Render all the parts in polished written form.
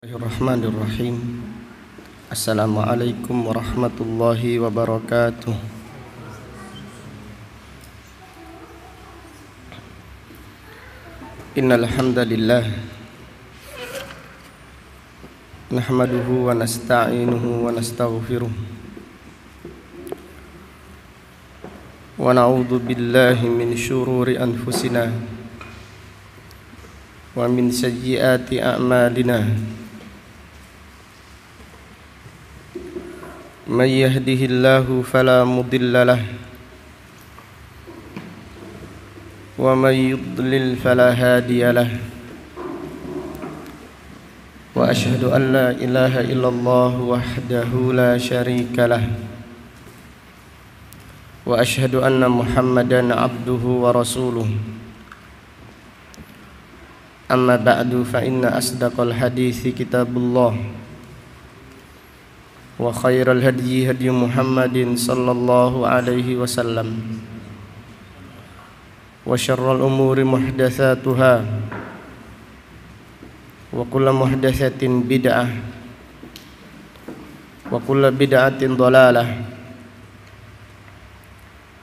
Bismillahirrahmanirrahim. Assalamualaikum warahmatullahi wabarakatuh. Innal hamdalillah nahmaduhu wa nasta'inuhu wa nastaghfiruh wa na'udzu billahi min syururi anfusina wa min sayyiati a'malina. Man yahdihillahu fala mudilla lahu wa man yudlil fala hadiya lahu. Wa asyhadu an la ilaha illallah wahdahu la syarika lah. Wa asyhadu anna Muhammadan abduhu wa rasuluh. Amma ba'du fa inna asdaqal hadithi kitabullah wa khairal hadyi hadyu Muhammadin sallallahu alaihi wasallam wa syarral umuri muhdatsatuha wa kullu muhdatsatin bid'ah wa kullu bid'atin dhalalah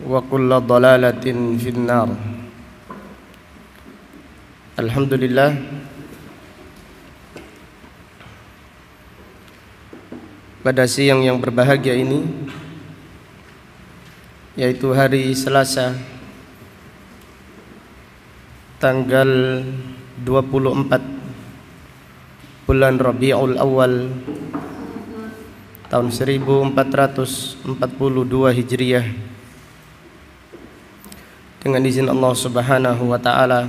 wa kullu dhalalatin finnar. Alhamdulillah, pada siang yang berbahagia ini, yaitu hari Selasa tanggal 24 bulan Rabiul Awal tahun 1442 Hijriah, dengan izin Allah Subhanahu wa taala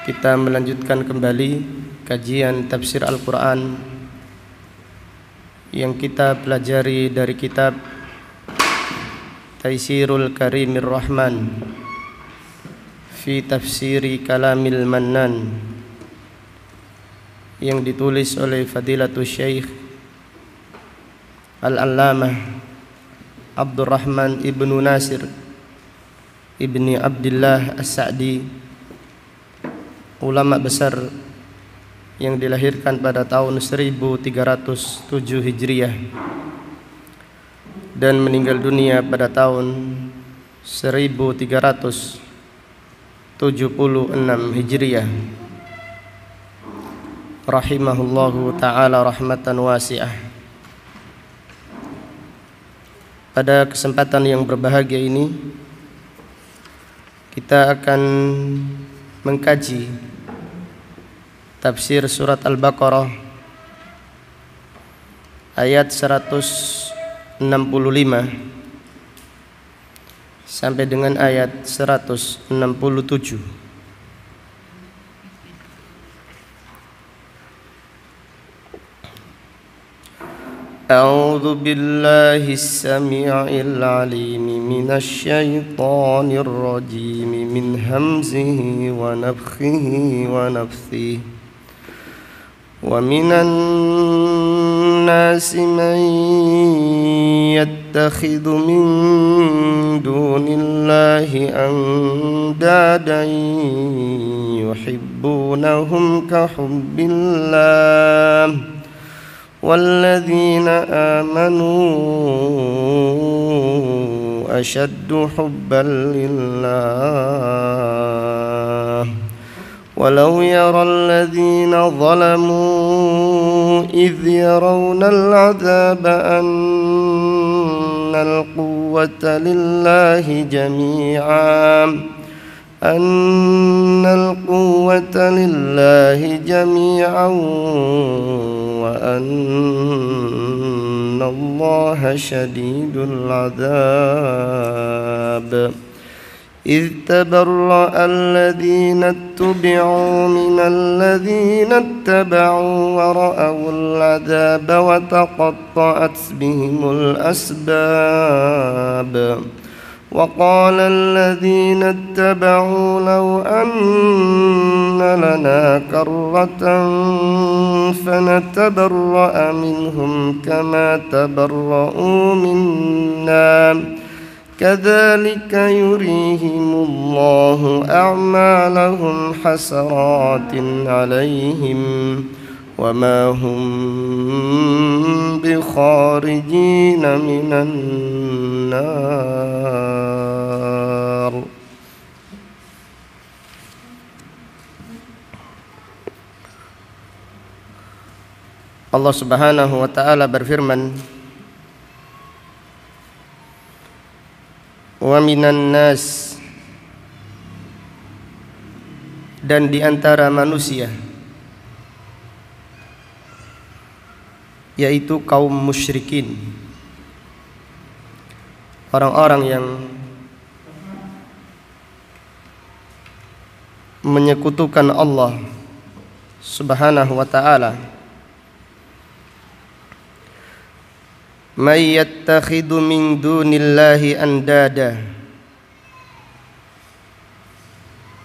kita melanjutkan kembali kajian tafsir Al-Qur'an yang kita pelajari dari kitab Taisirul Karimir Rahman fi Tafsiri Kalamil Mannan, yang ditulis oleh Fadilatul Syekh Al-Allamah Abdurrahman ibnu Nasir ibni Abdillah As-Sa'di, ulama besar yang dilahirkan pada tahun 1307 Hijriah dan meninggal dunia pada tahun 1376 Hijriah, rahimahullahu ta'ala rahmatan wasi'ah. Pada kesempatan yang berbahagia ini kita akan mengkaji tafsir surat Al-Baqarah ayat 165 sampai dengan ayat 167. A'udzu billahi as-sami'il 'alim minasy syaithanir rajim min hamzihi wa nafthihi wa nafthihi. Wa minan nasi man yattakhidhu min dunillahi andadan yuhibbunahum ka hubbillah walladzina amanu ashaddu hubban lillah. ولو يرى الذين ظلموا إذ يرون العذاب أن القوة لله جميعا وأن الله شديد العذاب. إذ تبرأ الذين اتبعوا من الذين اتبعوا ورأوا العذاب وتقطعت بهم الأسباب. وقال الذين اتبعوا لو أن لنا كرة فنتبرأ منهم كما تبرؤوا منا كذلك يريهم الله أعمالهم حسرات عليهم وما هم بخارجين من النار. Allah Subhanahu wa taala berfirman, wa minan nas, dan di antara manusia, yaitu kaum musyrikin, orang-orang yang menyekutukan Allah Subhanahu wa taala, may yattakhidhu min dunillahi andada,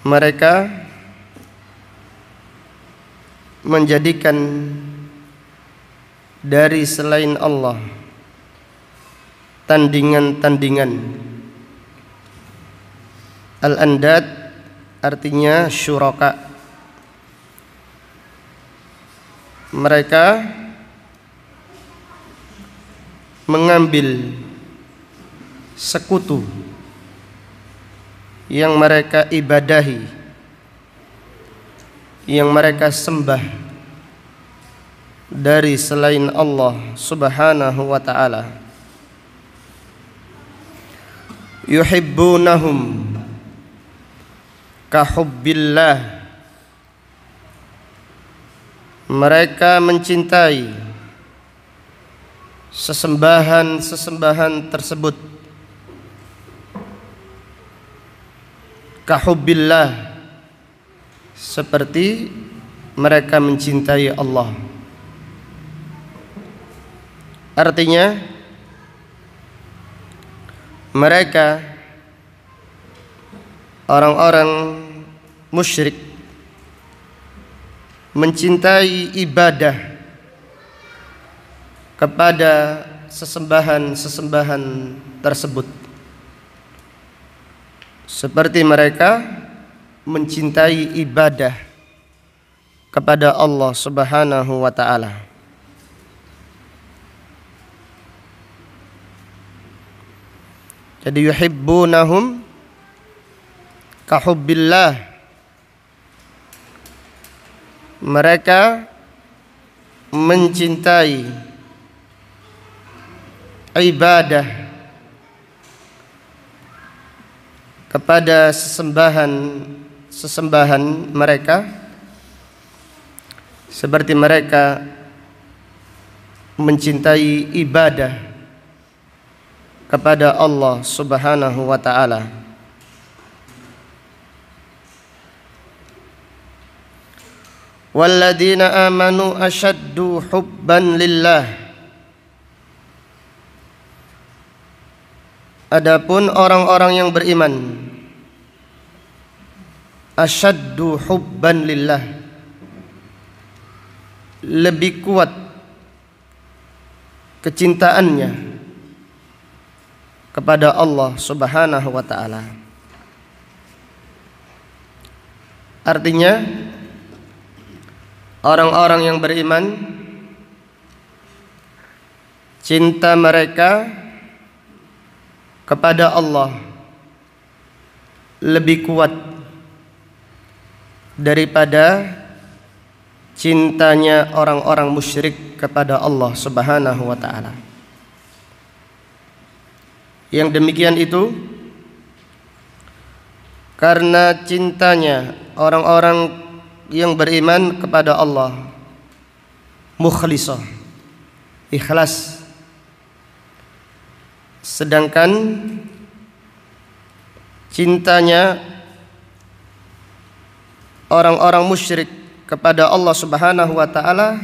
mereka menjadikan dari selain Allah tandingan-tandingan. Al-andad artinya syuraka. Mereka mengambil sekutu yang mereka ibadahi, yang mereka sembah dari selain Allah Subhanahu wa ta'ala. Yuhibbunahum kahubbillah, mereka mencintai sesembahan-sesembahan tersebut, kahubbillah, seperti mereka mencintai Allah. Artinya mereka orang-orang musyrik mencintai ibadah kepada sesembahan-sesembahan tersebut, seperti mereka mencintai ibadah kepada Allah Subhanahu wa ta'ala. Jadi yuhibbunahum kahubbillah, mereka mencintai ibadah kepada sesembahan mereka, seperti mereka mencintai ibadah kepada Allah Subhanahu wa ta'ala. Walladzina amanu ashaddu hubban lillah, adapun orang-orang yang beriman, asyaddu hubban lillah, lebih kuat kecintaannya kepada Allah Subhanahu wa ta'ala. Artinya orang-orang yang beriman, cinta mereka kepada Allah lebih kuat daripada cintanya orang-orang musyrik kepada Allah Subhanahu wa ta'ala. Yang demikian itu karena cintanya orang-orang yang beriman kepada Allah mukhlisah, ikhlas, sedangkan cintanya orang-orang musyrik kepada Allah Subhanahu wa ta'ala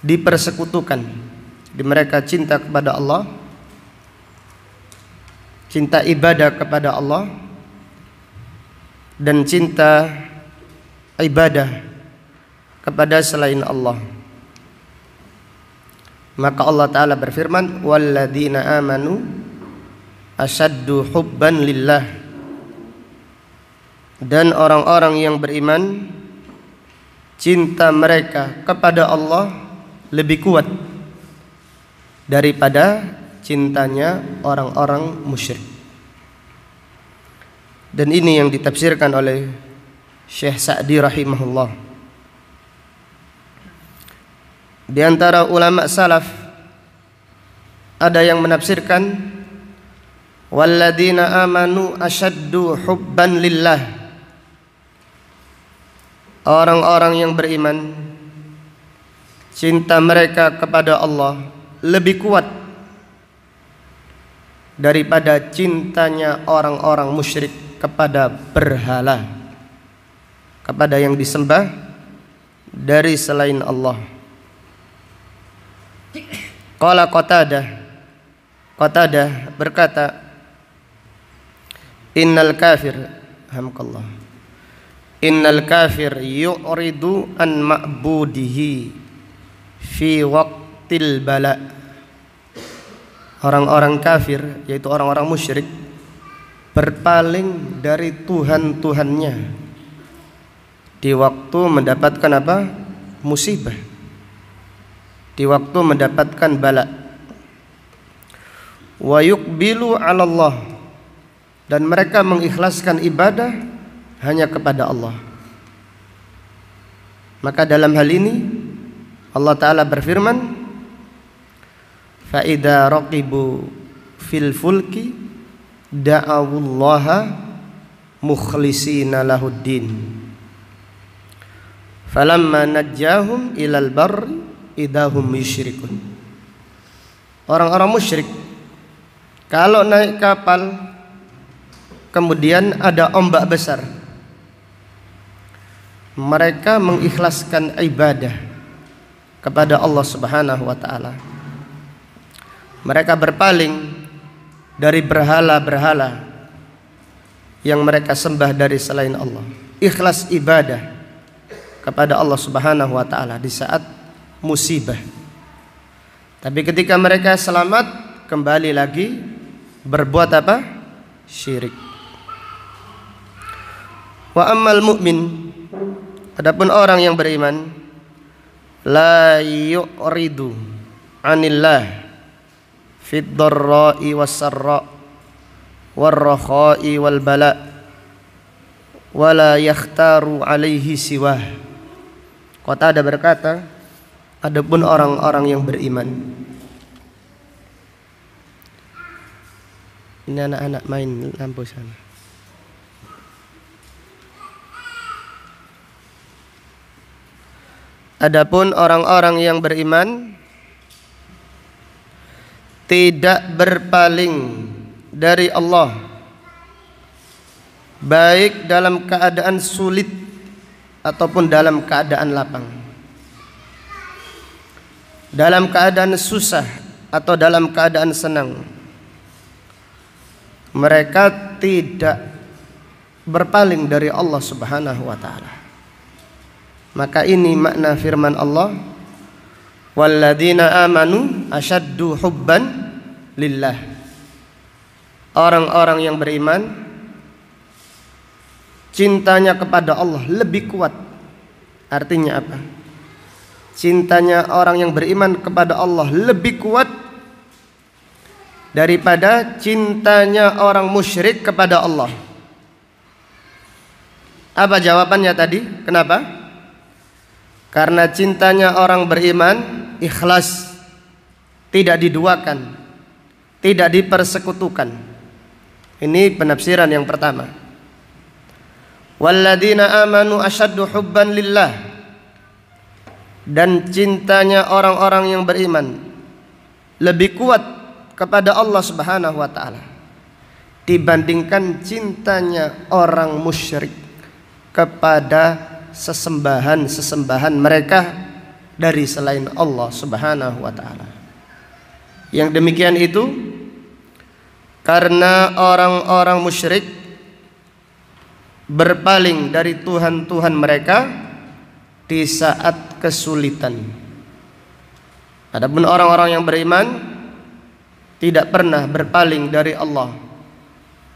dipersekutukan. Jadi mereka cinta kepada Allah, cinta ibadah kepada Allah, dan cinta ibadah kepada selain Allah. Maka Allah Ta'ala berfirman, walladzina amanu asyaddu hubban lillah, dan orang-orang yang beriman cinta mereka kepada Allah lebih kuat daripada cintanya orang-orang musyrik. Dan ini yang ditafsirkan oleh Syekh Sa'di rahimahullah. Di antara ulama salaf ada yang menafsirkan walladzina amanu asyaddu hubban lillah. Orang-orang yang beriman, cinta mereka kepada Allah lebih kuat daripada cintanya orang-orang musyrik kepada berhala, kepada yang disembah dari selain Allah. Qala Qatadah berkata, innal kafir yu'ridu an ma'budihi fi waqtil bala. Orang-orang kafir, yaitu orang-orang musyrik, berpaling dari Tuhan-Tuhannya di waktu mendapatkan apa? Musibah, di waktu mendapatkan bala. Wa yuqbilu 'ala Allah, dan mereka mengikhlaskan ibadah hanya kepada Allah. Maka dalam hal ini Allah Ta'ala berfirman, fa idza raqibu fil fulki da'awullaha mukhlishina lahuddin falamma najjahum ilal barri idahum yusyrikun. Orang-orang musyrik kalau naik kapal kemudian ada ombak besar, mereka mengikhlaskan ibadah kepada Allah Subhanahu wa taala. Mereka berpaling dari berhala-berhala yang mereka sembah dari selain Allah. Ikhlas ibadah kepada Allah Subhanahu wa taala di saat musibah. Tapi ketika mereka selamat, kembali lagi berbuat apa? Syirik. Wa ammal mu'min, adapun orang yang beriman, la yu'ridu 'anillah fid dharra'i was-sarra' war-rakha'i wal bala' wa la yakhtaru 'alaihi siwah. Qatadah berkata, adapun orang-orang yang beriman, ini anak-anak main lampu sana. Adapun orang-orang yang beriman tidak berpaling dari Allah, baik dalam keadaan sulit ataupun dalam keadaan lapang, dalam keadaan susah atau dalam keadaan senang. Mereka tidak berpaling dari Allah Subhanahu wa taala. Maka ini makna firman Allah, walladzina amanu asyaddu hubban lillah. Orang-orang yang beriman cintanya kepada Allah lebih kuat. Artinya apa? Cintanya orang yang beriman kepada Allah lebih kuat daripada cintanya orang musyrik kepada Allah. Apa jawabannya tadi? Kenapa? Karena cintanya orang beriman ikhlas, tidak diduakan, tidak dipersekutukan. Ini penafsiran yang pertama. Walladzina amanu asyaddu hubban lillah, dan cintanya orang-orang yang beriman lebih kuat kepada Allah Subhanahu wa taala dibandingkan cintanya orang musyrik kepada sesembahan-sesembahan mereka dari selain Allah Subhanahu wa taala. Yang demikian itu karena orang-orang musyrik berpaling dari Tuhan-Tuhan mereka di saat kesulitan. Adapun orang-orang yang beriman tidak pernah berpaling dari Allah,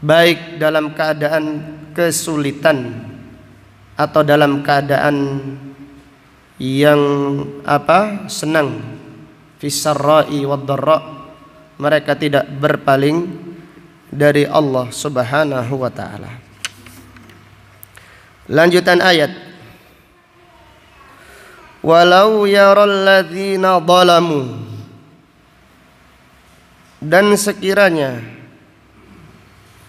baik dalam keadaan kesulitan atau dalam keadaan yang senang fisarra'i wad-dharra, mereka tidak berpaling dari Allah Subhanahu wa taala. Lanjutan ayat, walau yaral ladzina zalamu, dan sekiranya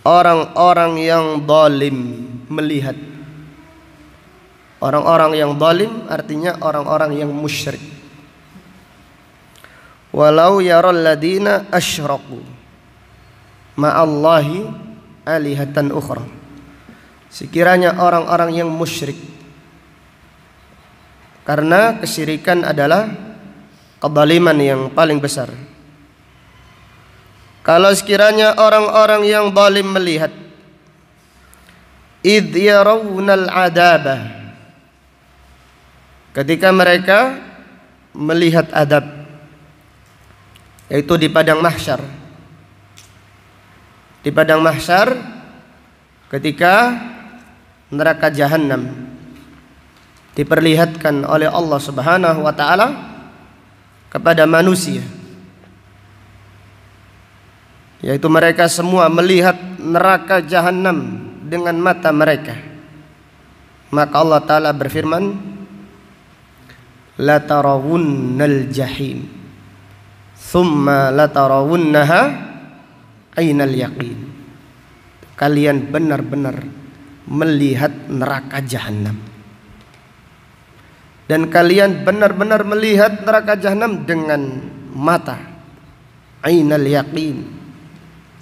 orang-orang yang zalim melihat. Orang-orang yang zalim artinya orang-orang yang musyrik. Walau yaral ladzina asyraku ma'allahi alihatan ukhra. Sekiranya orang-orang yang musyrik, karena kesyirikan adalah kezaliman yang paling besar. Kalau sekiranya orang-orang yang zalim melihat, idh yarawunal adabah, ketika mereka melihat adab, yaitu di padang mahsyar. Di padang mahsyar ketika neraka jahanam diperlihatkan oleh Allah Subhanahu wa taala kepada manusia, yaitu mereka semua melihat neraka jahanam dengan mata mereka, maka Allah taala berfirman, la tarawunnal jahim thumma la tarawunnaha ainal yaqin. Kalian benar-benar melihat neraka jahanam, dan kalian benar-benar melihat neraka jahanam dengan mata ainal yaqin,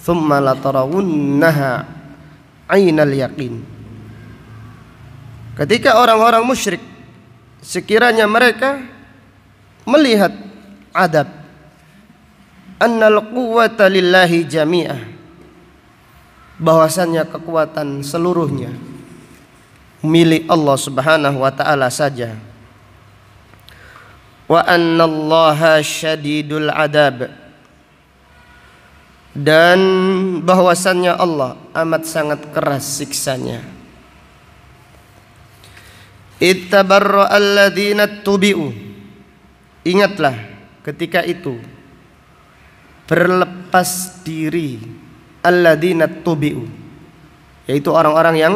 thumma la tarawunnaha ainal yaqin. Ketika orang-orang musyrik, sekiranya mereka melihat adab, annal quwwata lillahi jami'ah, bahwasannya kekuatan seluruhnya milik Allah Subhanahu wa taala saja. Wa annallaha syadidul adab, dan bahwasannya Allah amat sangat keras siksanya. Ittabarra alladzina tubi'u, ingatlah ketika itu berlepas diri alladzina tubi'u, yaitu orang-orang yang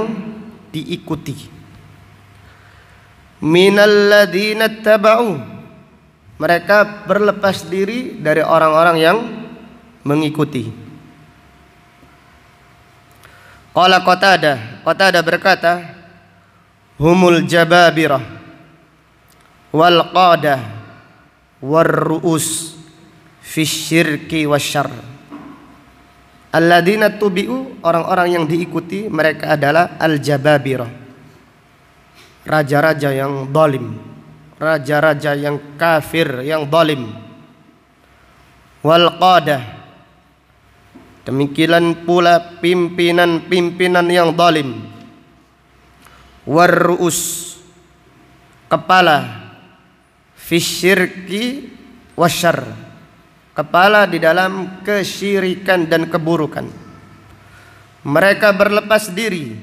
diikuti, minalladzina taba'u, mereka berlepas diri dari orang-orang yang mengikuti. Qala Qatadah berkata, humul jababirah wal qadah war ru'us fi syirki wasyarr. Alladzina tubi'u, orang-orang yang diikuti mereka adalah al-jababirah, raja-raja yang zalim, raja-raja yang kafir, yang zalim. Wal qadah, demikian pula pimpinan-pimpinan yang zalim. War ru'us, kepala, fi syirki wasyarr, kepala di dalam kesyirikan dan keburukan. Mereka berlepas diri.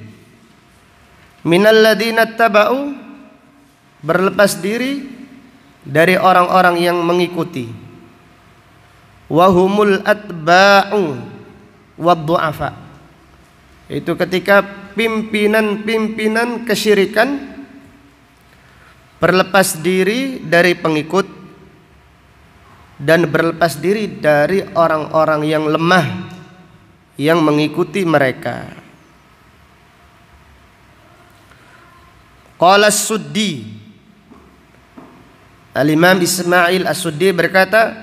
Minalladzina taba'u, berlepas diri dari orang-orang yang mengikuti. Wahumul atba'u waddu'afa, itu ketika pimpinan-pimpinan kesyirikan berlepas diri dari pengikut dan berlepas diri dari orang-orang yang lemah yang mengikuti mereka. Qala As-Suddi, Al-Imam Ismail As-Suddi berkata,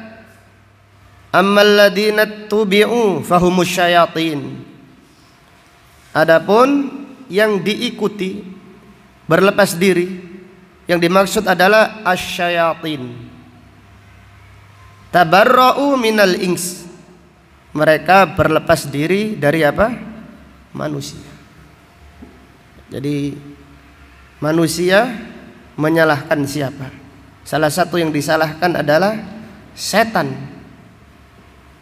ammal ladzina tubi'u fahumus syayatin, adapun yang diikuti berlepas diri, yang dimaksud adalah asyayatin. Tabarra'u minal ins, mereka berlepas diri dari apa? Manusia. Jadi manusia menyalahkan siapa? Salah satu yang disalahkan adalah setan.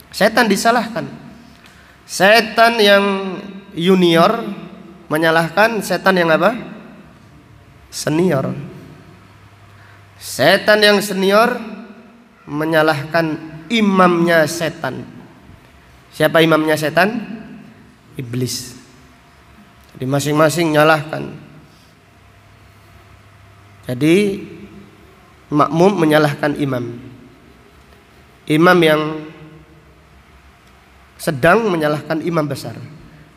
Setan disalahkan. Setan yang junior menyalahkan setan yang apa? Senior. Setan yang senior menyalahkan imamnya setan. Siapa imamnya setan? Iblis. Jadi masing-masing nyalahkan. Jadi makmum menyalahkan imam. Imam yang sedang menyalahkan imam besar.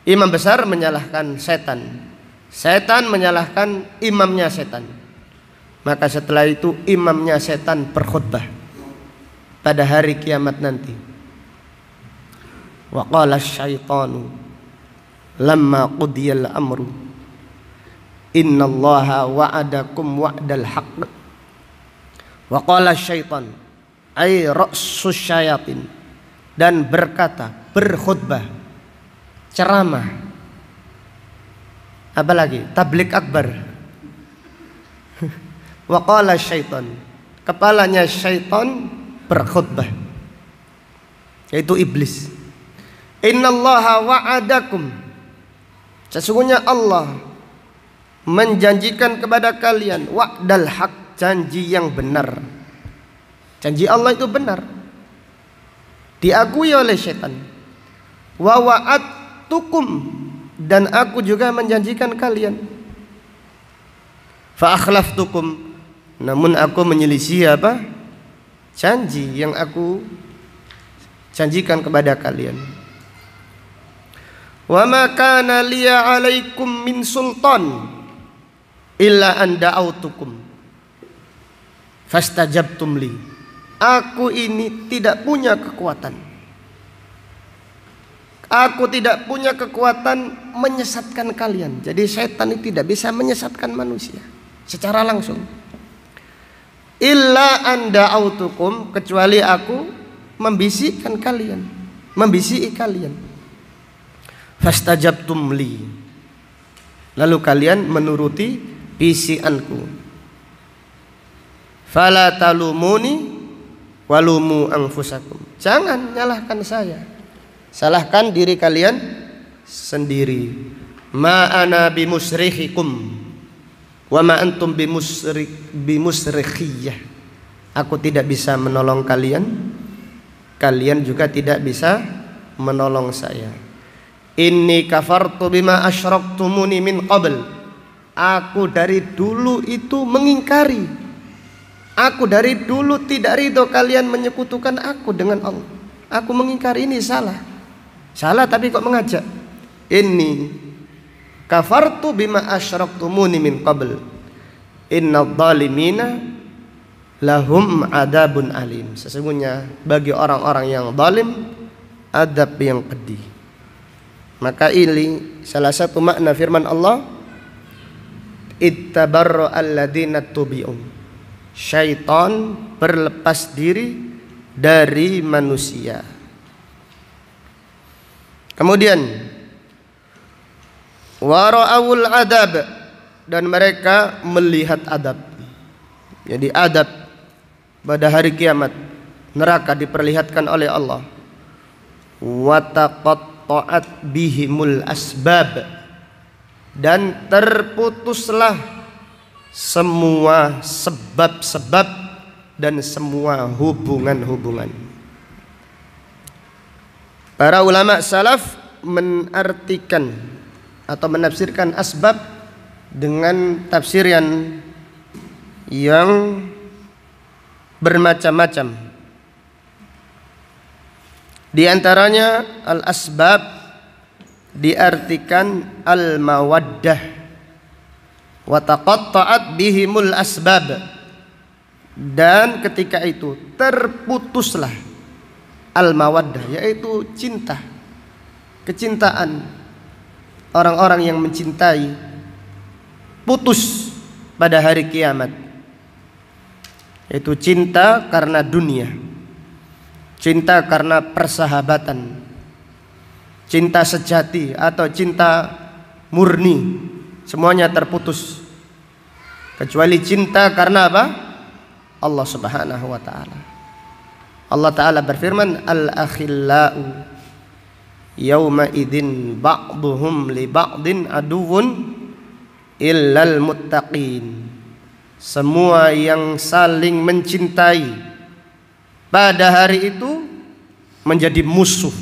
Imam besar menyalahkan setan. Setan menyalahkan imamnya setan. Maka setelah itu imamnya setan berkhutbah pada hari kiamat nanti. Wa qala asy-syaitanu lamma qudiyal amru innallaha wa'adakum wa'dal haqq. Wa qala asy-syaitan ay ra'sus syayatin, dan berkata, berkhutbah, ceramah, apalagi tablik akbar. Wa qala syaitan, kepalanya syaitan berkhutbah, yaitu iblis. Innallaha wa'adakum, sesungguhnya Allah menjanjikan kepada kalian wa'dal haq, janji yang benar. Janji Allah itu benar, diakui oleh syaitan. Wa wa'adtukum, dan aku juga menjanjikan kalian. Fa akhlaftukum, namun aku menyelisih apa? Janji yang aku janjikan kepada kalian. Wa ma kana liya 'alaikum min sultan illa an da'autukum fastajabtum li. Aku ini tidak punya kekuatan. Aku tidak punya kekuatan menyesatkan kalian. Jadi setan itu tidak bisa menyesatkan manusia secara langsung. Illa anda autukum, kecuali aku membisikkan kalian, membisiki kalian. Fastajabtum li, lalu kalian menuruti bisikanku. Fala talumuni walumu anfusakum, jangan nyalahkan saya, salahkan diri kalian sendiri. Ma ana bimusrikhikum wa ma antum bimusrikhiyah, aku tidak bisa menolong kalian, kalian juga tidak bisa menolong saya. Inni kafartu bima asyraktumuni min qabl, aku dari dulu itu mengingkari, aku dari dulu tidak ridho kalian menyekutukan aku dengan Allah. Aku mengingkari, ini salah. Salah tapi kok mengajak. Inni kafartu bima asyraktumuni min qabl innadh dhalimina lahum adabun alim, sesungguhnya bagi orang-orang yang zalim adab yang pedih. Maka ini salah satu makna firman Allah, ittabarra alladzina tubi'u, syaitan berlepas diri dari manusia. Kemudian wara'awul adab, dan mereka melihat adab. Jadi adab pada hari kiamat, neraka diperlihatkan oleh Allah. Wa taqatta'at bihimul asbab, dan terputuslah semua sebab-sebab dan semua hubungan-hubungan. Para ulama salaf menartikan atau menafsirkan asbab dengan tafsiran yang bermacam-macam. Di antaranya al-asbab diartikan al-mawaddah, wa taqatta'at bihimul asbab, dan ketika itu terputuslah al-mawaddah, yaitu cinta, kecintaan. Orang-orang yang mencintai putus pada hari kiamat, yaitu cinta karena dunia, cinta karena persahabatan, cinta sejati atau cinta murni, semuanya terputus, kecuali cinta karena apa? Allah Subhanahu wa ta'ala. Allah Ta'ala berfirman, al-akhillau yauma idzin ba'duhum li ba'din aduwwun illal muttaqin, semua yang saling mencintai pada hari itu menjadi musuh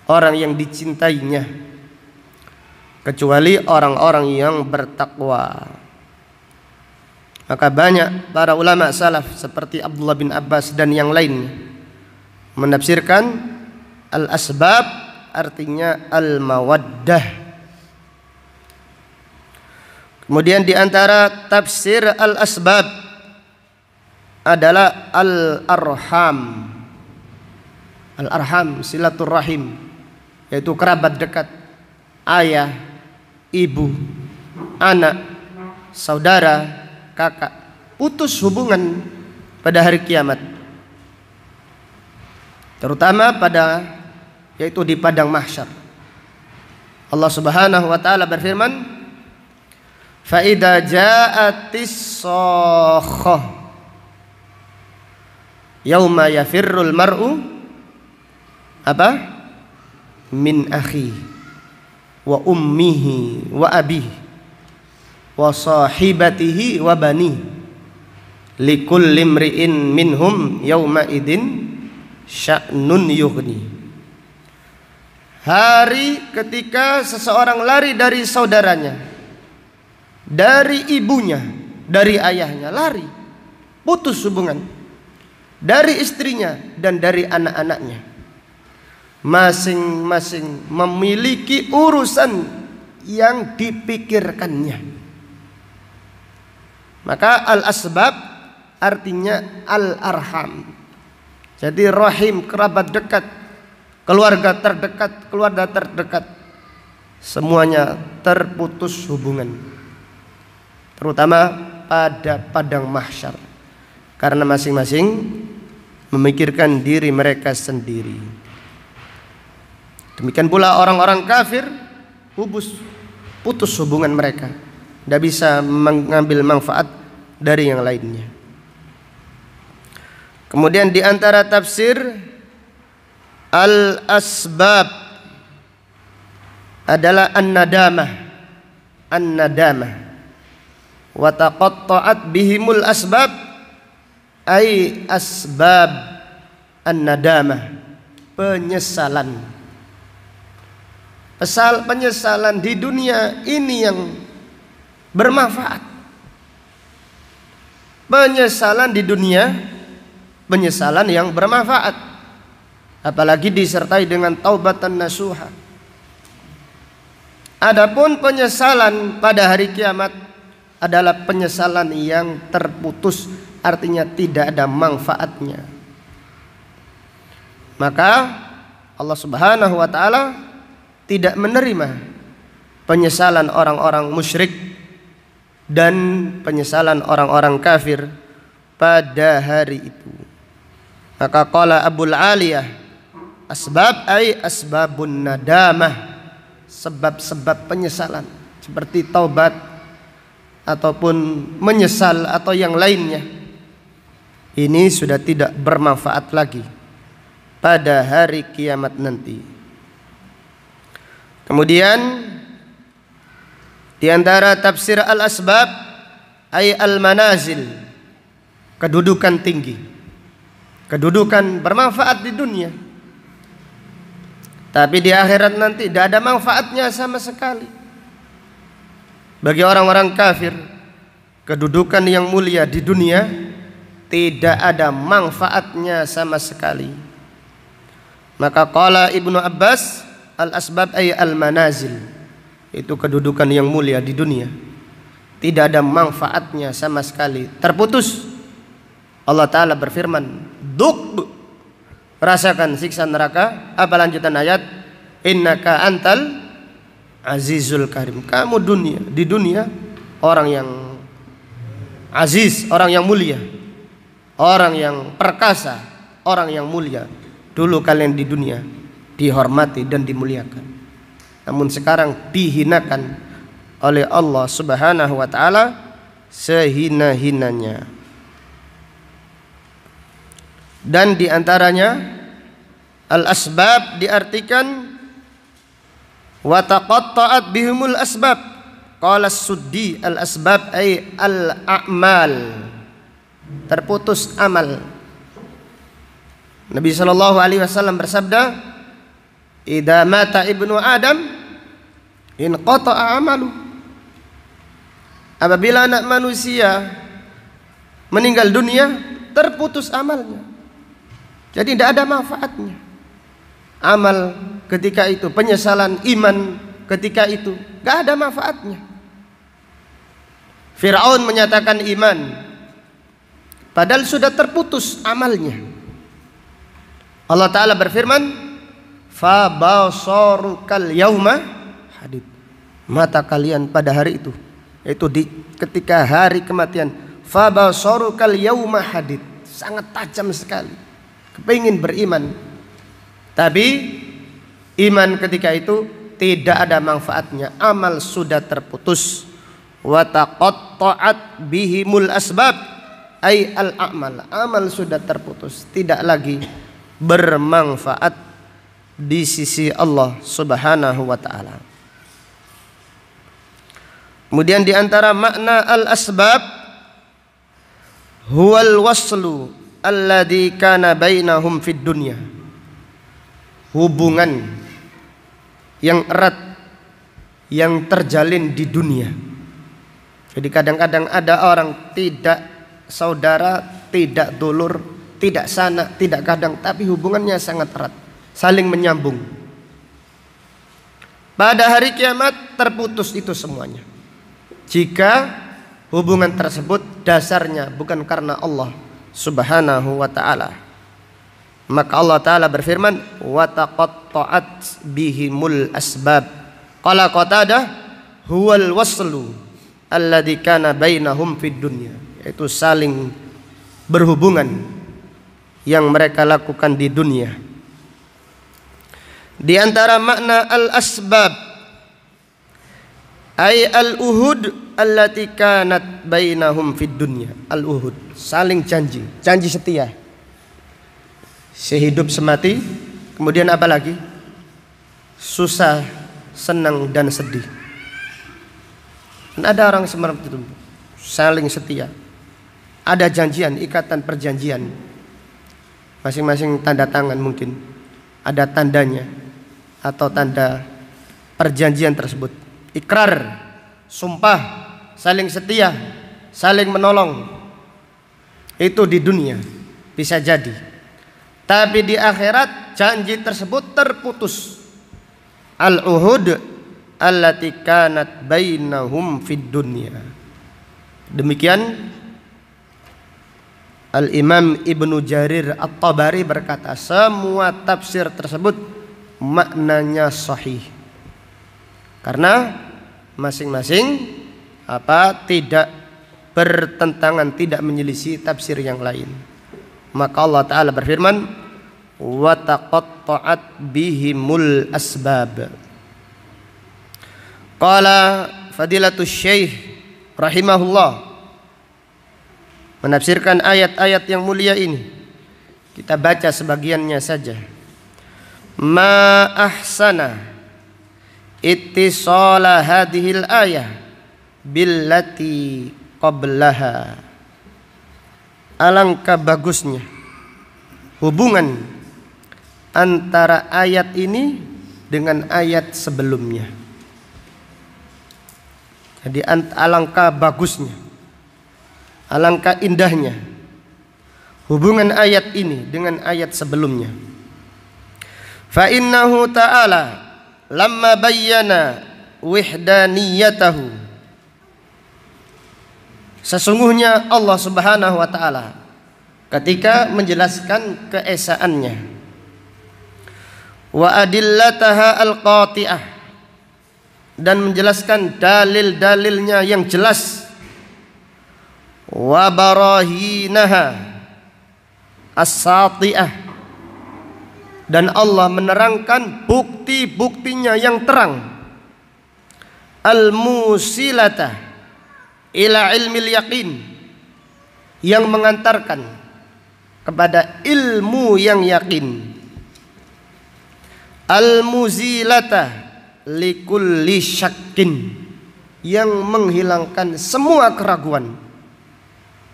orang yang dicintainya, kecuali orang-orang yang bertakwa. Maka banyak para ulama salaf seperti Abdullah bin Abbas dan yang lainnya menafsirkan al-asbab artinya al-mawaddah. Kemudian di antara tafsir al-asbab adalah al-arham. Al-arham silaturrahim, yaitu kerabat dekat, ayah, ibu, anak, saudara, kakak, putus hubungan pada hari kiamat, terutama pada yaitu di padang mahsyar. Allah Subhanahu wa taala berfirman, fa idza ja'atis sakhah yauma yafirrul mar'u apa min akhi wa ummihi wa abihi wa sahibatihi wa bani likulli imri'in minhum yauma idin sya'nun yughni. Hari ketika seseorang lari dari saudaranya, dari ibunya, dari ayahnya, lari, putus hubungan, dari istrinya dan dari anak-anaknya. Masing-masing memiliki urusan yang dipikirkannya. Maka al-asbab artinya al-arham. Jadi rahim, kerabat dekat, keluarga terdekat, semuanya terputus hubungan, terutama pada padang mahsyar, karena masing-masing memikirkan diri mereka sendiri. Demikian pula orang-orang kafir, putus hubungan mereka, tidak bisa mengambil manfaat dari yang lainnya. Kemudian di antara tafsir al-asbab adalah an-nadamah wa taqatta'at bihimul asbab, ay asbab an-nadamah, penyesalan. Penyesalan di dunia ini yang bermanfaat. Penyesalan di dunia, penyesalan yang bermanfaat, apalagi disertai dengan taubatan nasuha. Adapun penyesalan pada hari kiamat adalah penyesalan yang terputus, artinya tidak ada manfaatnya. Maka Allah Subhanahu wa taala tidak menerima penyesalan orang-orang musyrik dan penyesalan orang-orang kafir pada hari itu. Maka qala Abul Aliyah, asbab ay asbabun nadamah, sebab-sebab penyesalan seperti taubat ataupun menyesal atau yang lainnya, ini sudah tidak bermanfaat lagi pada hari kiamat nanti. Kemudian di antara tafsir al-asbab ay al-manazil, kedudukan tinggi, kedudukan bermanfaat di dunia, tapi di akhirat nanti tidak ada manfaatnya sama sekali. Bagi orang-orang kafir, kedudukan yang mulia di dunia tidak ada manfaatnya sama sekali. Maka qala Ibnu Abbas, al-asbab ay al-manazil, itu kedudukan yang mulia di dunia tidak ada manfaatnya sama sekali, terputus. Allah Ta'ala berfirman, "Duk, rasakan siksa neraka." Apa lanjutan ayat? "Innaka antal azizul karim." Kamu di dunia orang yang aziz, orang yang mulia, orang yang perkasa, orang yang mulia. Dulu kalian di dunia dihormati dan dimuliakan, namun sekarang dihinakan oleh Allah Subhanahu wa taala sehina-hinanya. Dan diantaranya al-asbab diartikan wa taqatta'at bihumul asbab, qala Suddi al-asbab ay al-a'mal, terputus amal. Nabi sallallahu alaihi wasallam bersabda, "Idza mata ibnu Adam inqata'a amalu." Apabila anak manusia meninggal dunia, terputus amalnya. Jadi tidak ada manfaatnya. Amal ketika itu, penyesalan iman ketika itu, tidak ada manfaatnya. Fir'aun menyatakan iman, padahal sudah terputus amalnya. Allah Ta'ala berfirman, "Fa basarukal yauma hadid." Mata kalian pada hari itu, yaitu ketika hari kematian, fa basarukal yauma hadid, sangat tajam sekali. Kepingin beriman, tapi iman ketika itu tidak ada manfaatnya. Amal sudah terputus. Wa taqatta'at bihimul asbab ay al-a'mal. Amal sudah terputus, tidak lagi bermanfaat di sisi Allah Subhanahu wa taala. Kemudian di antara makna al-asbab huwal waslu alladzi kana bainahum fid dunya, hubungan yang erat yang terjalin di dunia. Jadi kadang-kadang ada orang tidak saudara, tidak dulur, tidak sanak, tidak kadang, tapi hubungannya sangat erat, saling menyambung. Pada hari kiamat terputus itu semuanya, jika hubungan tersebut dasarnya bukan karena Allah Subhanahu wa ta'ala. Maka Allah Ta'ala berfirman, wa taqatta'at bihimul asbab. Qala Qatadah huwal waslu alladzi kana bainahum fid dunya, yaitu saling berhubungan yang mereka lakukan di dunia. Di antara makna al-asbab ay al-uhud allati kanat bainahum fid dunya. Al-uhud, saling janji, janji setia, sehidup semati. Kemudian apa lagi? Susah, senang dan sedih. Dan ada orang seperti itu, saling setia, ada janjian, ikatan perjanjian, masing-masing tanda tangan, mungkin ada tandanya atau tanda perjanjian tersebut, ikrar, sumpah, saling setia, saling menolong. Itu di dunia bisa jadi, tapi di akhirat janji tersebut terputus. Al-uhud allati kanat bainahum fid dunya. Demikian Al-Imam Ibnu Jarir At-Tabari berkata, semua tafsir tersebut maknanya sahih, karena masing-masing tidak bertentangan, tidak menyelisih tafsir yang lain. Maka Allah Ta'ala berfirman, wa taqatta'at bihimul asbab. Qala Fadilatul Syekh rahimahullah menafsirkan ayat-ayat yang mulia ini. Kita baca sebagiannya saja. Ma ahsana ittisala hadhil ayah billati qablaha. Alangkah bagusnya hubungan antara ayat ini dengan ayat sebelumnya. Jadi alangkah bagusnya, alangkah indahnya hubungan ayat ini dengan ayat sebelumnya. Fa innahu ta'ala lamma bayyana wahdaniyatahu, sesungguhnya Allah Subhanahu wa ta'ala ketika menjelaskan keesaannya, wa adillataha al-qati'ah, dan menjelaskan dalil-dalilnya yang jelas, wa barahinaha as-sati'ah, dan Allah menerangkan bukti-buktinya yang terang, al-musilata ila ilmil yaqin, yang mengantarkan kepada ilmu yang yakin, al-muzilata likulli syakkin, yang menghilangkan semua keraguan.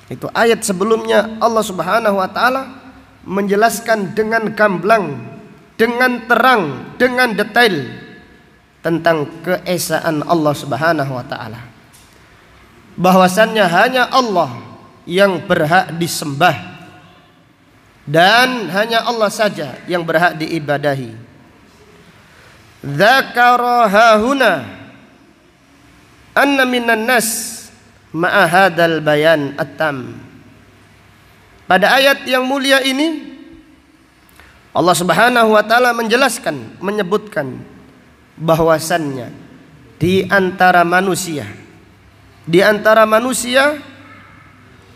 Itu ayat sebelumnya Allah Subhanahu wa taala menjelaskan dengan gamblang, dengan terang, dengan detail tentang keesaan Allah Subhanahu wa taala. Bahwasannya hanya Allah yang berhak disembah dan hanya Allah saja yang berhak diibadahi. Dzakara hahuna anna minan nas ma'a hadzal bayan at-tam. Pada ayat yang mulia ini Allah Subhanahu wa taala menjelaskan, menyebutkan bahwasannya di antara manusia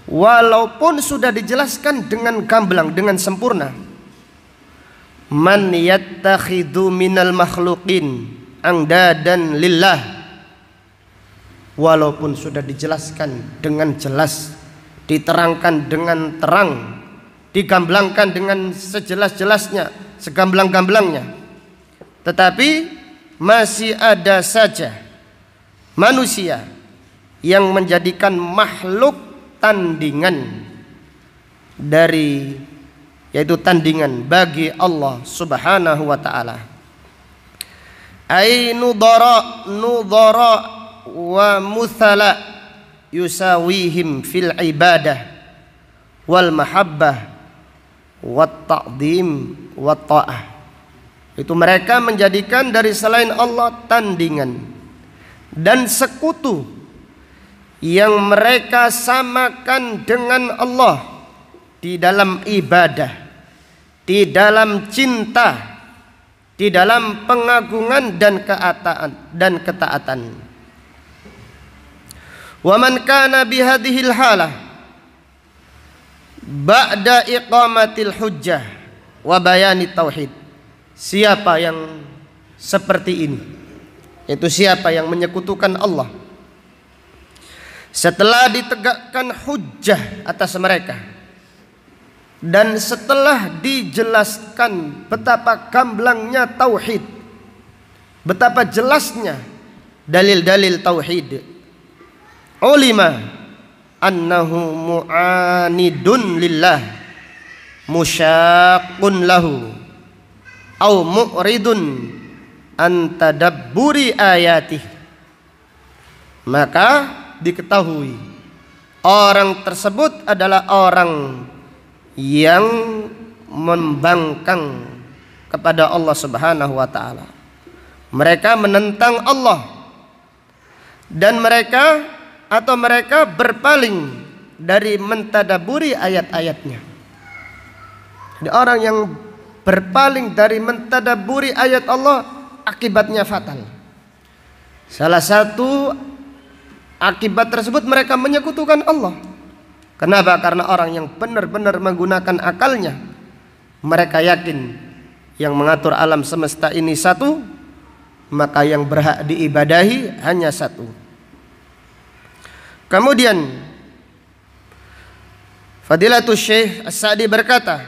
walaupun sudah dijelaskan dengan gamblang, dengan sempurna, man yattakhidhu minal makhluqin angdadan lillah, walaupun sudah dijelaskan dengan jelas, diterangkan dengan terang, digamblangkan dengan sejelas-jelasnya, segamblang-gamblangnya, tetapi masih ada saja manusia yang menjadikan makhluk tandingan dari, yaitu tandingan bagi Allah Subhanahu wa taala. Ai nudara wa muthala yusawihim fil ibadah wal mahabbah wat ta'dhim wat ta'ah. Itu mereka menjadikan dari selain Allah tandingan dan sekutu yang mereka samakan dengan Allah di dalam ibadah, di dalam cinta, di dalam pengagungan dan ketaatan. Wa man kana bihadhil halah ba'da iqamatil hujjah wa bayani tauhid. Siapa yang seperti ini, itu siapa yang menyekutukan Allah setelah ditegakkan hujjah atas mereka dan setelah dijelaskan betapa gamblangnya tauhid, betapa jelasnya dalil-dalil tauhid, ulima annahu mu'anidun lillah musyaqqun lahu au mu'ridun an tadabburi ayatih, maka diketahui orang tersebut adalah orang yang membangkang kepada Allah Subhanahu wa taala. Mereka menentang Allah dan mereka berpaling dari mentadaburi ayat-ayatnya. Jadi orang yang berpaling dari mentadaburi ayat Allah akibatnya fatal. Salah satu akibat tersebut mereka menyekutukan Allah. Kenapa? Karena orang yang benar-benar menggunakan akalnya, mereka yakin yang mengatur alam semesta ini satu, maka yang berhak diibadahi hanya satu. Kemudian Fadilatul Syekh As-Sa'di berkata,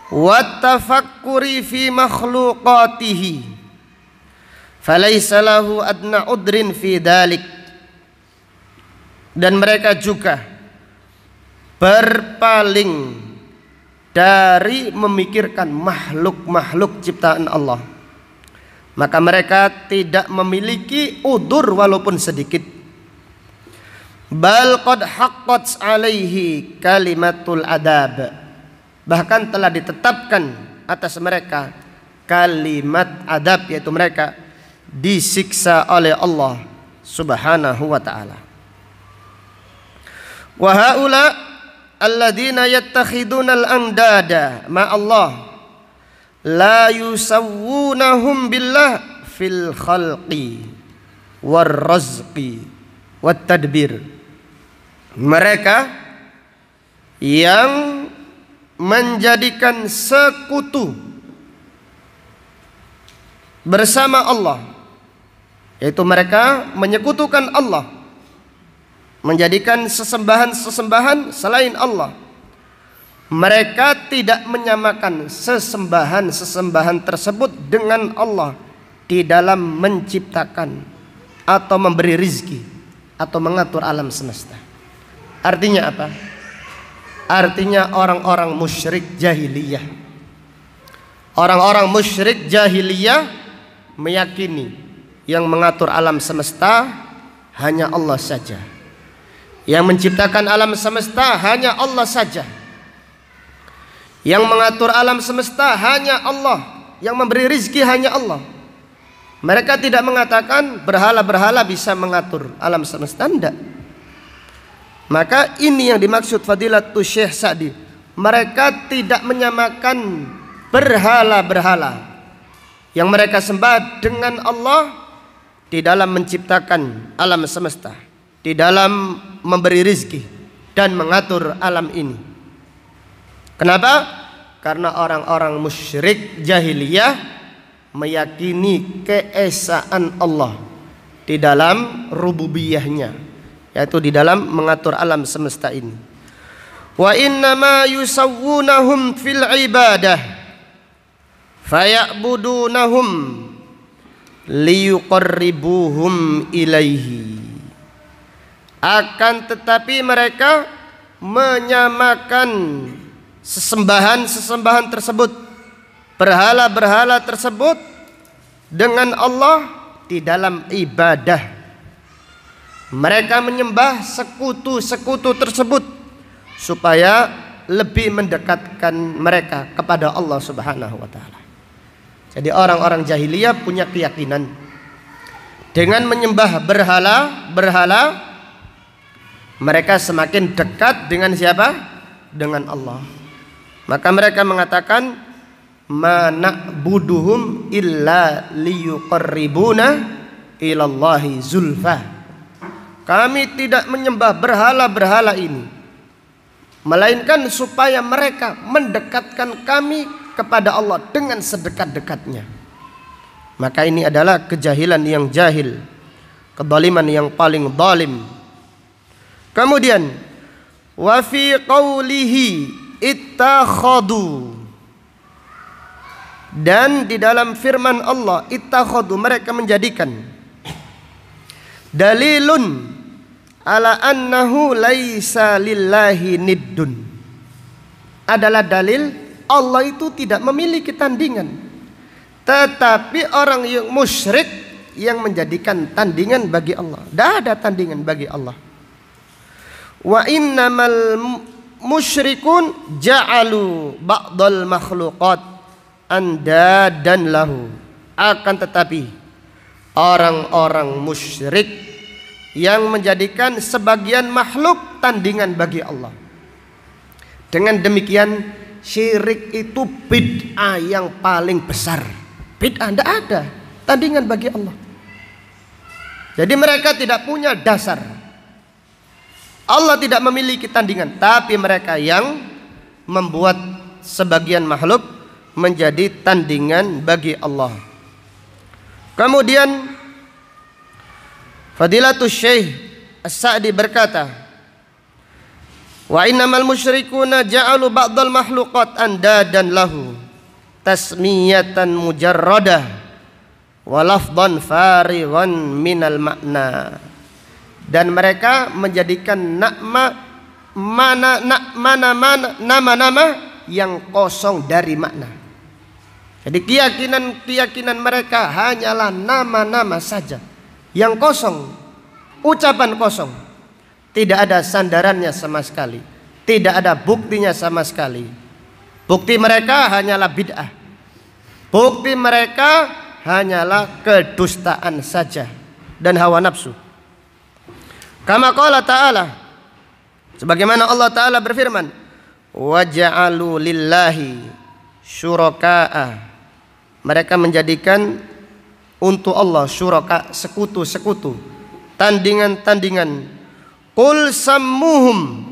wa tafakkuri fi makhluqatihi falaysa lahu adna udrin fi dalik. Dan mereka juga berpaling dari memikirkan makhluk-makhluk ciptaan Allah, maka mereka tidak memiliki udur walaupun sedikit. Bal qad haqqat alaihi kalimatul adab, bahkan telah ditetapkan atas mereka kalimat adab, yaitu mereka disiksa oleh Allah Subhanahu wa ta'ala. Wa haula alladzina yattakhiduna al-andada ma Allah la yusawwunahum billah fil khalqi war razqi wat tadbir. Mereka yang menjadikan sekutu bersama Allah, yaitu mereka menyekutukan Allah, menjadikan sesembahan-sesembahan selain Allah. Mereka tidak menyamakan sesembahan-sesembahan tersebut dengan Allah di dalam menciptakan, atau memberi rizki atau mengatur alam semesta. Artinya apa? Artinya orang-orang musyrik jahiliyah. Orang-orang musyrik jahiliyah meyakini yang mengatur alam semesta hanya Allah saja. Yang menciptakan alam semesta hanya Allah saja. Yang mengatur alam semesta hanya Allah. Yang memberi rizki hanya Allah. Mereka tidak mengatakan berhala-berhala bisa mengatur alam semesta, tidak. Maka ini yang dimaksud Fadilatul Syekh Sa'di. Mereka tidak menyamakan berhala-berhala yang mereka sembah dengan Allah di dalam menciptakan alam semesta, di dalam memberi rizki dan mengatur alam ini. Kenapa? Karena orang-orang musyrik jahiliyah meyakini keesaan Allah di dalam rububiyahnya, yaitu di dalam mengatur alam semesta ini. Wa innama yusawwunahum fil ibadah faya'budunahum liyuqarribuhum ilaihi. Akan tetapi mereka menyamakan sesembahan tersebut, berhala-berhala tersebut dengan Allah di dalam ibadah. Mereka menyembah sekutu-sekutu tersebut supaya lebih mendekatkan mereka kepada Allah Subhanahu wa taala. Jadi orang-orang jahiliyah punya keyakinan dengan menyembah berhala mereka semakin dekat dengan siapa? Dengan Allah. Maka mereka mengatakan ma na'buduhum illa liyuqarribuna ilallahi zulfa. Kami tidak menyembah berhala-berhala ini melainkan supaya mereka mendekatkan kami kepada Allah dengan sedekat-dekatnya. Maka ini adalah kejahilan yang jahil, kezaliman yang paling zalim. Kemudian wa fi qawlihi ittakhadu, dan di dalam firman Allah ittakhadu, mereka menjadikan, dalilun ala annahu laisa lillahi niddun, adalah dalil Allah itu tidak memiliki tandingan. Tetapi orang yang musyrik yang menjadikan tandingan bagi Allah. Tidak ada tandingan bagi Allah. Wa innamal musyrikun ja'alu ba'dal makhluqat andadan lahu. Akan tetapi orang-orang musyrik yang menjadikan sebagian makhluk tandingan bagi Allah. Dengan demikian syirik itu bid'ah yang paling besar. Bid'ah, tidak ada tandingan bagi Allah. Jadi mereka tidak punya dasar. Allah tidak memiliki tandingan, tapi mereka yang membuat sebagian makhluk menjadi tandingan bagi Allah. Kemudian Fadilatul Syekh As-Sa'di berkata, wa innamal musyrikuna ja'alu ba'dal makhluqat andadan lahu tasmiyatan mujarradah wa lafdhan farighan minal makna. Dan mereka menjadikan nama-nama yang kosong dari makna. Jadi keyakinan mereka hanyalah nama-nama saja yang kosong, ucapan kosong, tidak ada sandarannya sama sekali, tidak ada buktinya sama sekali. Bukti mereka hanyalah bid'ah, bukti mereka hanyalah kedustaan saja dan hawa nafsu. Kama qala ta'ala, sebagaimana Allah Ta'ala berfirman, wa ja'alu lillahi syuraka'a, mereka menjadikan untuk Allah syuraka, sekutu-sekutu, tandingan-tandingan. Qul sammuhum,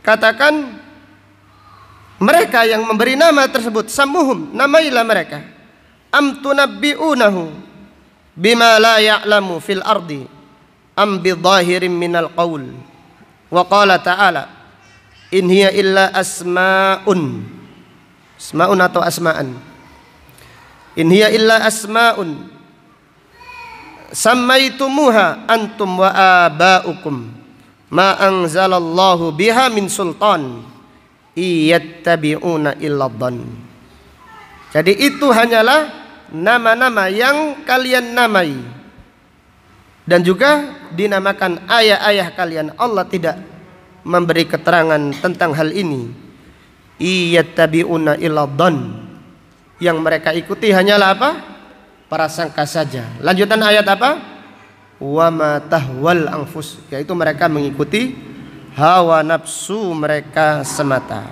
katakan mereka yang memberi nama tersebut, sammuhum, namailah mereka. Am tunabbi'unahu bima la ya'lamu fil ardi am bidhahirin minal qaul. Wa qala ta'ala, in hiya illa asma'un, asma'un atau asma'an, in hiya illa asma'un sammaitumuha antum wa aba'ukum ma anzalallahu biha min sultan iyattabi'una illa dhann. Jadi itu hanyalah nama-nama yang kalian namai, dan juga dinamakan ayah-ayah kalian. Allah tidak memberi keterangan tentang hal ini. Iyattabi'una illa dhann, yang mereka ikuti hanyalah apa? Prasangka saja. Lanjutan ayat apa? Wa ma tahwal anfus, yaitu mereka mengikuti hawa nafsu mereka semata.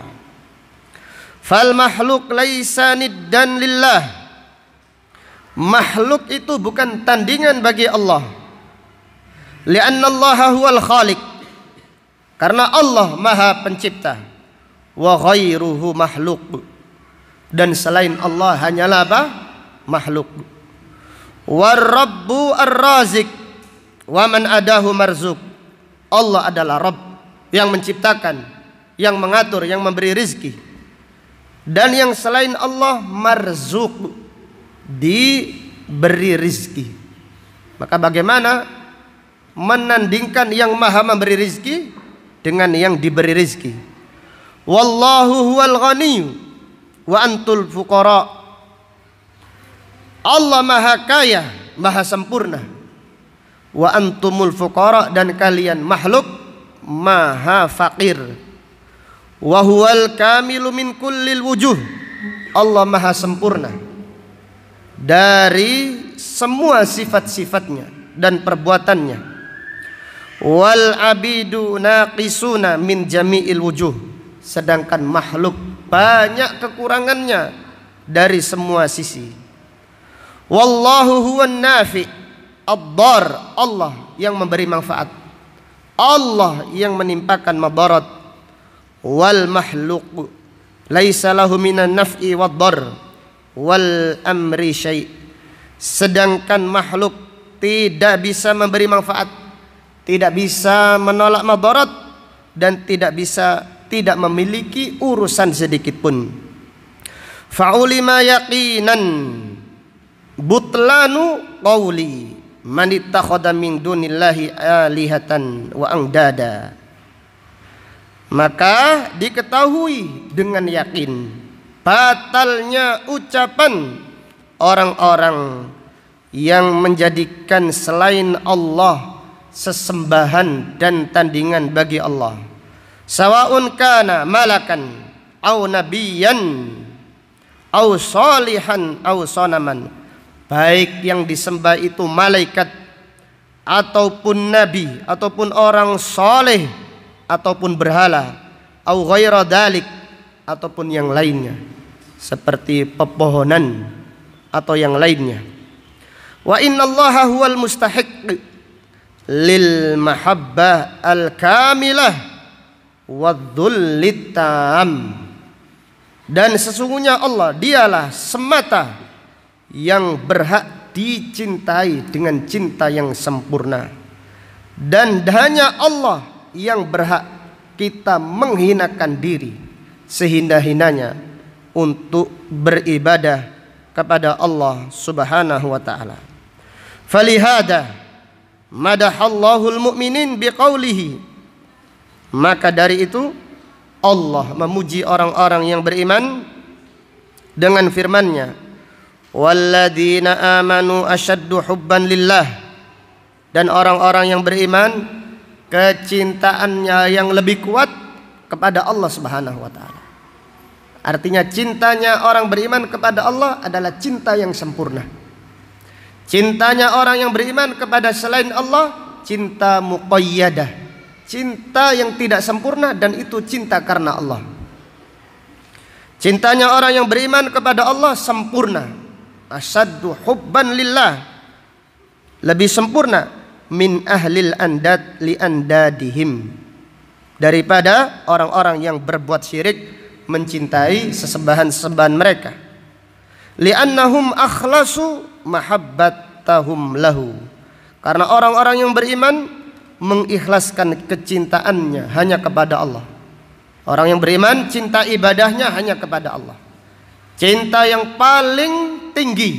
Fal makhluk laisa niddan lillah, makhluk itu bukan tandingan bagi Allah. Li'anna Allah huwal khaliq, karena Allah maha pencipta. Wa ghairuhu makhluk, dan selain Allah hanyalah apa? Makhluk. War-rabbu ar-razik wa man adahu marzuk. Allah adalah Rabb, yang menciptakan, yang mengatur, yang memberi rizki. Dan yang selain Allah marzuk, diberi rizki. Maka bagaimana menandingkan yang maha memberi rizki dengan yang diberi rizki? Wallahu huwal ghaniyyu wa antul fuqara. Allah maha kaya, maha sempurna. Wa antumul fuqara, dan kalian makhluk maha fakir. Wa huwal kamilu min kullil wujuh. Allah maha sempurna dari semua sifat-sifatnya dan perbuatannya. Wal abidu naqisuna min jami'il wujuh, sedangkan makhluk banyak kekurangannya dari semua sisi. Wallahu huwan nafi ad-dar, Allah yang memberi manfaat, Allah yang menimpakan madarat. Wal makhluk laisa lahu minan naf'i wad-dar wal amri syai', sedangkan makhluk tidak bisa memberi manfaat, tidak bisa menolak madarat, dan tidak memiliki urusan sedikit pun. Fa'ulima yaqinan butlanu qawli man ittakhadha min dunillahi alihatan wa andada. Maka diketahui dengan yakin batalnya ucapan orang-orang yang menjadikan selain Allah sesembahan dan tandingan bagi Allah. Sawaun kana malakan au nabiyan au salihan au sonaman, baik yang disembah itu malaikat ataupun nabi ataupun orang soleh ataupun berhala, au ghaira dalik, ataupun yang lainnya seperti pepohonan atau yang lainnya. Wa innallaha huwal mustahiq lil mahabbah al kamilah wadzullit tam, dan sesungguhnya Allah dialah semata yang berhak dicintai dengan cinta yang sempurna, dan hanya Allah yang berhak kita menghinakan diri sehina-hinanya untuk beribadah kepada Allah Subhanahu wa taala. Falihada madahallahul mu'minin biqaulihi, maka dari itu Allah memuji orang-orang yang beriman dengan firman-Nya, walladzina amanu asyaddu hubban lillah, dan orang-orang yang beriman kecintaannya yang lebih kuat kepada Allah Subhanahu wa taala. Artinya cintanya orang beriman kepada Allah adalah cinta yang sempurna. Cintanya orang yang beriman kepada selain Allah cinta muqayyadah, cinta yang tidak sempurna, dan itu cinta karena Allah. Cintanya orang yang beriman kepada Allah sempurna, asyaddu hubban lillah, lebih sempurna min ahlil andad li andadihim, daripada orang-orang yang berbuat syirik mencintai sesembahan-sesembahan mereka. Li'annahum akhlasu mahabbatahum lahu, karena orang-orang yang beriman mengikhlaskan kecintaannya hanya kepada Allah. Orang yang beriman cinta ibadahnya hanya kepada Allah, cinta yang paling tinggi,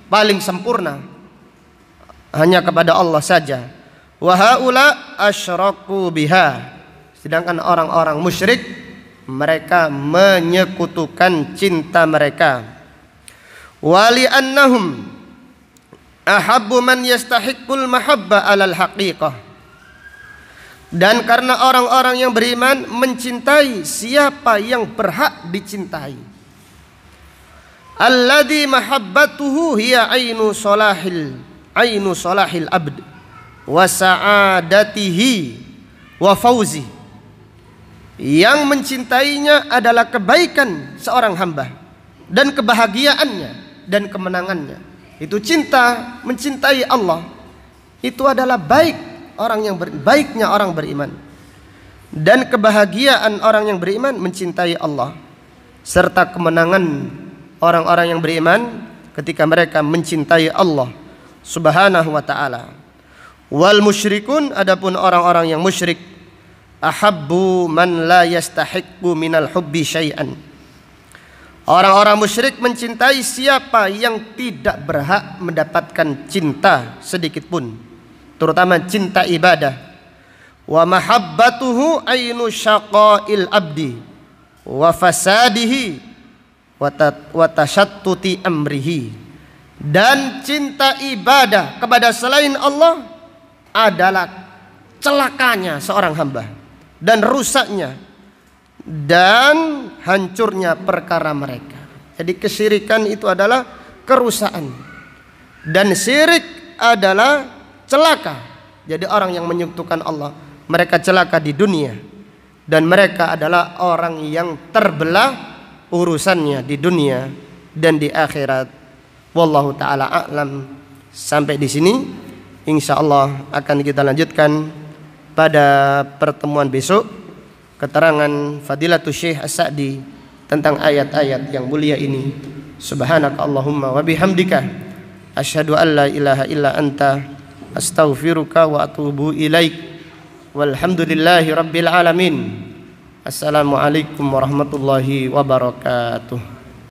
paling sempurna hanya kepada Allah saja. Wa haula asyraku biha, sedangkan orang-orang musyrik mereka menyekutukan cinta mereka. Wali annahum ahabbu man yastahiqqul mahabba alal haqiqah, dan karena orang-orang yang beriman mencintai siapa yang berhak dicintai. Alladzi mahabbatuhu hiya ainu salahil abd wa sa'adatihi wa fauzi. Yang mencintainya adalah kebaikan seorang hamba dan kebahagiaannya dan kemenangannya. Itu cinta, mencintai Allah, itu adalah baiknya orang beriman, dan kebahagiaan orang yang beriman mencintai Allah, serta kemenangan orang-orang yang beriman ketika mereka mencintai Allah Subhanahu wa ta'ala. Wal musyrikun, adapun orang-orang yang musyrik, ahabbu man la yastahiqqu minal hubbi syai'an. Orang-orang musyrik mencintai siapa yang tidak berhak mendapatkan cinta sedikit pun, terutama cinta ibadah. Wa mahabbatuhu ainu syaqa'il abdi wa fasadihi wa tashattuti amrihi. Dan cinta ibadah kepada selain Allah adalah celakanya seorang hamba dan rusaknya dan hancurnya perkara mereka. Jadi kesyirikan itu adalah kerusakan, dan syirik adalah celaka. Jadi orang yang menyekutukan Allah, mereka celaka di dunia, dan mereka adalah orang yang terbelah urusannya di dunia dan di akhirat. Wallahu ta'ala a'lam. Sampai di sini, insyaallah akan kita lanjutkan pada pertemuan besok, keterangan Fadilatul Syekh As-Sa'di tentang ayat-ayat yang mulia ini. Subhanaka Allahumma wa bihamdika asyhadu an la ilaha illa anta astaghfiruka wa atubu ilaik. Walhamdulillahi rabbil alamin. Assalamualaikum warahmatullahi wabarakatuh.